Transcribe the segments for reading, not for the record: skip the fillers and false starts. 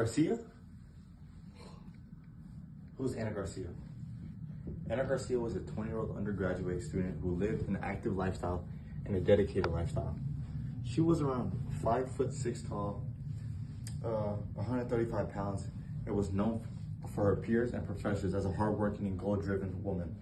Garcia? Who's Anna Garcia? Anna Garcia was a 20-year-old undergraduate student who lived an active lifestyle and a dedicated lifestyle. She was around 5'6" tall, 135 pounds, and was known for her peers and professors as a hardworking and goal-driven woman.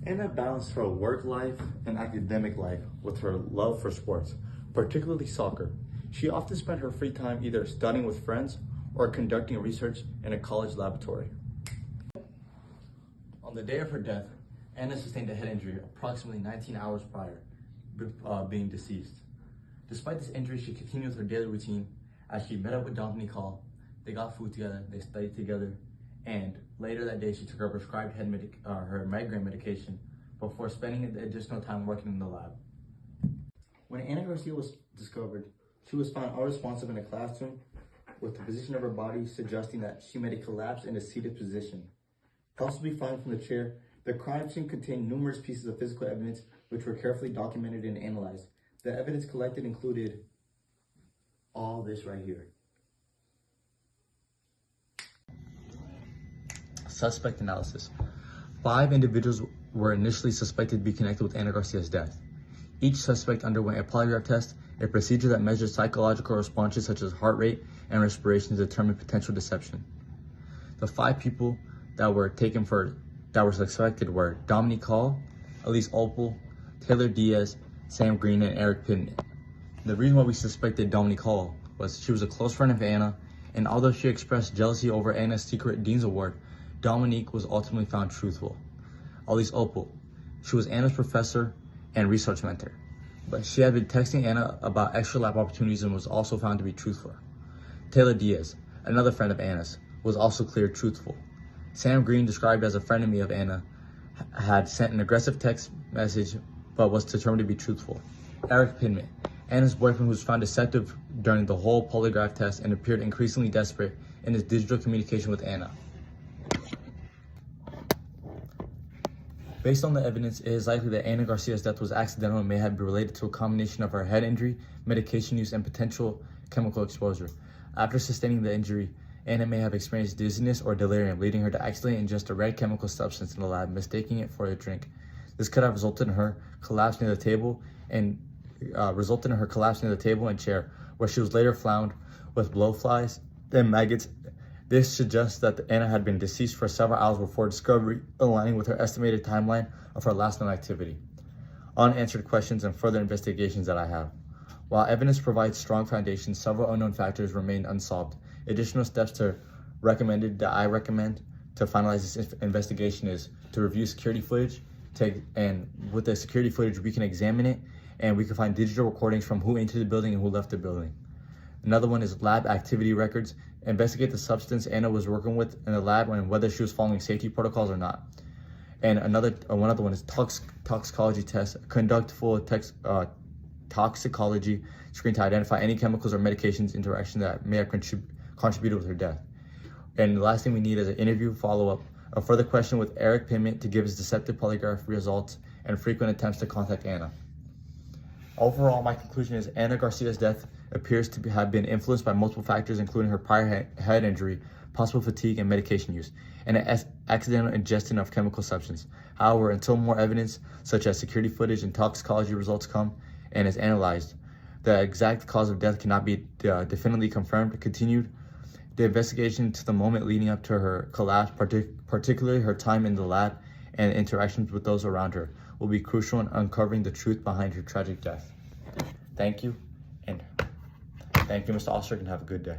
Anna balanced her work life and academic life with her love for sports, particularly soccer. She often spent her free time either studying with friends or conducting research in a college laboratory. On the day of her death, Anna sustained a head injury approximately 19 hours prior being deceased. Despite this injury, she continued with her daily routine as she met up with Dominique Hall. They got food together, they studied together, and later that day she took her prescribed her migraine medication before spending the additional time working in the lab. When Anna Garcia was discovered, she was found unresponsive in a classroom with the position of her body suggesting that she made a collapse in a seated position. Possibly found from the chair, the crime scene contained numerous pieces of physical evidence which were carefully documented and analyzed. The evidence collected included all this right here. Suspect analysis. 5 individuals were initially suspected to be connected with Anna Garcia's death. Each suspect underwent a polygraph test, a procedure that measures psychological responses such as heart rate and respiration to determine potential deception. The 5 people that were suspected were Dominique Hall, Elise Opel, Taylor Diaz, Sam Green, and Eric Pittman. The reason why we suspected Dominique Hall was she was a close friend of Anna, and although she expressed jealousy over Anna's secret Dean's Award, Dominique was ultimately found truthful. Elise Opel, she was Anna's professor and research mentor, but she had been texting Anna about extra lab opportunities and was also found to be truthful. Taylor Diaz, another friend of Anna's, was also cleared truthful. Sam Green, described as a frenemy of Anna, had sent an aggressive text message but was determined to be truthful. Eric Pittman, Anna's boyfriend, who was found deceptive during the whole polygraph test and appeared increasingly desperate in his digital communication with Anna. Based on the evidence, it is likely that Anna Garcia's death was accidental and may have been related to a combination of her head injury, medication use, and potential chemical exposure. After sustaining the injury, Anna may have experienced dizziness or delirium, leading her to accidentally ingest a red chemical substance in the lab, mistaking it for a drink. This could have resulted in her collapse near the table and chair, where she was later found with blowflies and maggots. This suggests that Anna had been deceased for several hours before discovery, aligning with her estimated timeline of her last known activity. Unanswered questions and further investigations that I have. While evidence provides strong foundations, several unknown factors remain unsolved. Additional steps that I recommend to finalize this investigation is to review security footage, and with the security footage we can examine it and we can find digital recordings from who entered the building and who left the building. Another one is lab activity records. Investigate the substance Anna was working with in the lab and whether she was following safety protocols or not. And one other one is toxicology tests. Conduct full toxicology screen to identify any chemicals or medications interaction that may have contributed with her death. And the last thing we need is an interview follow-up, a further question with Eric Pittman to give his deceptive polygraph results, and frequent attempts to contact Anna. Overall, my conclusion is Anna Garcia's death appears to have been influenced by multiple factors, including her prior head injury, possible fatigue, and medication use, and an accidental ingestion of chemical substance. However, until more evidence, such as security footage and toxicology results come and is analyzed, the exact cause of death cannot be definitively confirmed. Continued the investigation to the moment leading up to her collapse, particularly her time in the lab and interactions with those around her, will be crucial in uncovering the truth behind her tragic death. Thank you, Mr. Osterk, and have a good day.